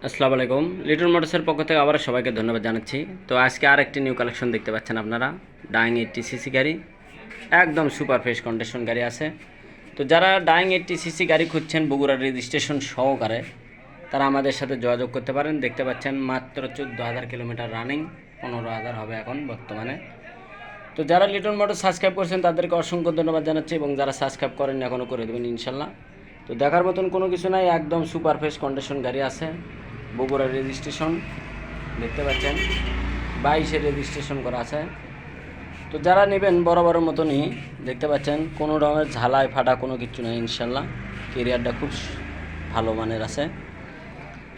আসসালামু আলাইকুম। লিটন মোটরসের পক্ষ থেকে আবার সবাইকে ধন্যবাদ জানাচ্ছি। তো আজকে আরেকটি নিউ কালেকশন দেখতে পাচ্ছেন আপনারা, ডাইং 80 সিসি গাড়ি, একদম সুপার ফ্রেশ কন্ডিশন গাড়ি আছে। তো যারা ডাইং 80 সিসি গাড়ি খুঁজছেন বগুড়ার রেজিস্ট্রেশন সহকারে, তারা আমাদের সাথে যোগাযোগ করতে পারেন। দেখতে পাচ্ছেন মাত্র 14,000 কিলোমিটার রানিং, 15,000 হবে এখন বর্তমানে। তো যারা লিটন মোটর সাবস্ক্রাইব করছেন তাদেরকে অসংখ্য ধন্যবাদ জানাচ্ছি, এবং যারা সাবস্ক্রাইব করেন এখনও করে দেবেন ইনশাল্লাহ। তো দেখার মতন কোনো কিছু নাই, একদম সুপার ফ্রেশ কন্ডিশন গাড়ি আছে। বগুড়ার রেজিস্ট্রেশন দেখতে পাচ্ছেন, 22-এর রেজিস্ট্রেশন করা আছে। তো যারা নেবেন বরাবরের মতনই দেখতে পাচ্ছেন, কোনো রকমের ঝালাই ফাটা কোনো কিছু নেই ইনশাল্লাহ। কেরিয়ারটা খুব ভালো মানের আছে।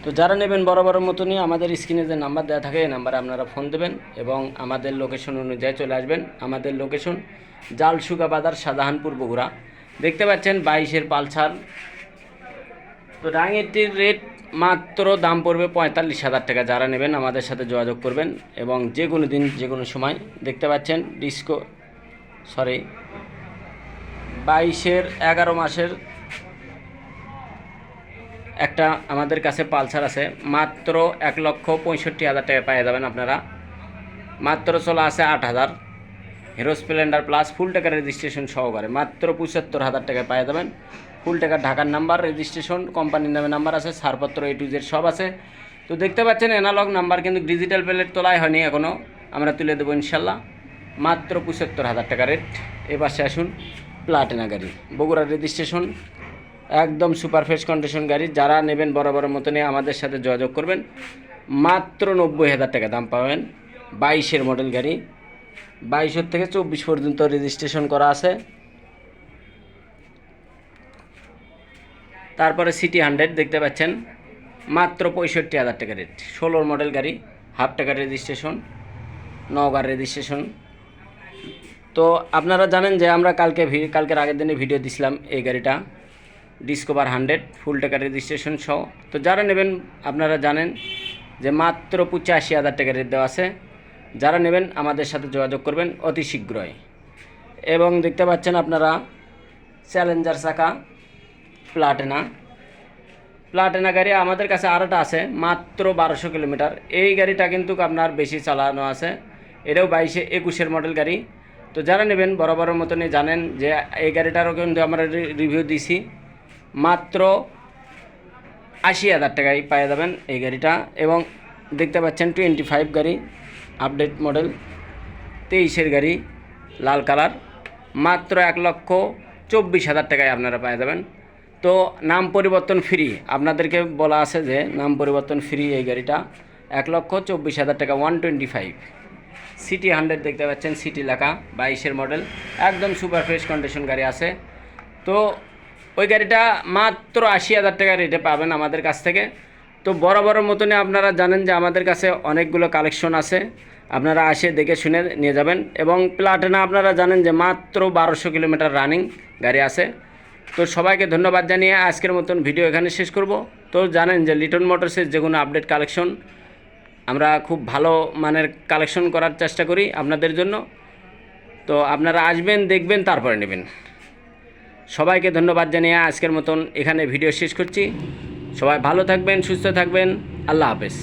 তো যারা নেবেন বরাবরের মতনই আমাদের স্ক্রিনে যে নাম্বার দেওয়া থাকে এই নাম্বারে আপনারা ফোন দেবেন এবং আমাদের লোকেশন অনুযায়ী চলে আসবেন। আমাদের লোকেশন জালসুকা বাজার, শাহজাহানপুর, বগুড়া। দেখতে পাচ্ছেন 22-এর পালসার। তো ডাইংয়েরটির রেট মাত্র দাম পড়বে 45,000 টাকা। যারা নেবেন আমাদের সাথে যোগাযোগ করবেন এবং যে কোনো দিন যে কোনো সময়। দেখতে পাচ্ছেন 22-এর 11 মাসের একটা আমাদের কাছে পালসার আছে, মাত্র 1,65,000 টাকা পেয়ে যাবেন আপনারা। মাত্র চলা আছে 8,000। হিরো স্প্লেন্ডার প্লাস ফুল টাকা রেজিস্ট্রেশন সহকারে মাত্র 75,000 টাকায় পেয়ে যাবেন। ফুল টাকা ঢাকার নাম্বার, রেজিস্ট্রেশন কোম্পানির নামে নাম্বার আছে, ছাড়পত্র A to Z সব আছে। তো দেখতে পাচ্ছেন অ্যানালগ নাম্বার, কিন্তু ডিজিটাল প্লেট তোলাই হয়নি এখনও, আমরা তুলে দেবো ইনশাল্লাহ। মাত্র 75,000 টাকা রেট। এ পাশে আসুন, প্লাটিনা গাড়ি, বগুড়ার রেজিস্ট্রেশন, একদম সুপার ফ্রেশ কন্ডিশন গাড়ি। যারা নেবেন বরাবরের মতনই আমাদের সাথে যোগাযোগ করবেন। মাত্র 90,000 টাকা দাম পাবেন। 22-এর মডেল গাড়ি, 22 থেকে 24 পর্যন্ত রেজিস্ট্রেশন করা আছে। তারপরে সিটি 100 দেখতে পাচ্ছেন, মাত্র 65,000 টাকা রেট। 16-র মডেল গাড়ি, হাফ টাকার রেজিস্ট্রেশন, নওগাঁর রেজিস্ট্রেশন। তো আপনারা জানেন যে আমরা কালকের আগের দিনে ভিডিও দিছিলাম এই গাড়িটা, ডিসকভার 100 ফুল টাকার রেজিস্ট্রেশন সহ। তো যারা নেবেন আপনারা জানেন যে মাত্র 85,000 টাকা রেট দেওয়া আছে। যারা নেবেন আমাদের সাথে যোগাযোগ করবেন অতি শীঘ্রই। এবং দেখতে পাচ্ছেন আপনারা চ্যালেঞ্জার চাকা, প্লাটিনা গাড়ি আমাদের কাছে আরেকটা আছে, মাত্র 1200 কিলোমিটার। এই গাড়িটা কিন্তু আপনার বেশি চালানো আছে, এটাও 22-21-এর মডেল গাড়ি। তো যারা নেবেন বরাবরের মতনই জানেন যে এই গাড়িটারও কিন্তু আমরা রিভিউ দিছি, মাত্র 80,000 টাকায় পেয়ে যাবেন এই গাড়িটা। এবং দেখতে পাচ্ছেন 25 গাড়ি, আপডেট মডেল, 23-এর গাড়ি, লাল কালার, মাত্র 1,24,000 টাকায় আপনারা পেয়ে যাবেন। তো নাম পরিবর্তন ফ্রি, আপনাদেরকে বলা আছে যে নাম পরিবর্তন ফ্রি এই গাড়িটা। 1,24,000 টাকা, 125। সিটি 100 দেখতে পাচ্ছেন, সিটি লেখা, 22-এর মডেল, একদম সুপার ফ্রেশ কন্ডিশন গাড়ি আছে। তো ওই গাড়িটা মাত্র 80,000 টাকা রেটে পাবেন আমাদের কাছ থেকে। তো বরাবরের মতনই আপনারা জানেন যে আমাদের কাছে অনেকগুলো কালেকশন আছে, আপনারা আসে দেখে শুনে নিয়ে যাবেন। এবং প্লাটিনা আপনারা জানেন যে মাত্র 1200 কিলোমিটার রানিং গাড়ি আছে। তো সবাইকে ধন্যবাদ জানিয়ে আজকের মতন ভিডিও এখানে শেষ করব। তো জানেন যে লিটন মোটরসের যে কোনো আপডেট কালেকশন আমরা খুব ভালো মানের কালেকশন করার চেষ্টা করি আপনাদের জন্য। তো আপনারা আসবেন, দেখবেন, তারপরে নেবেন। সবাইকে ধন্যবাদ জানিয়ে আজকের মতন এখানে ভিডিও শেষ করছি। সবাই ভালো থাকবেন, সুস্থ থাকবেন। আল্লাহ হাফেজ।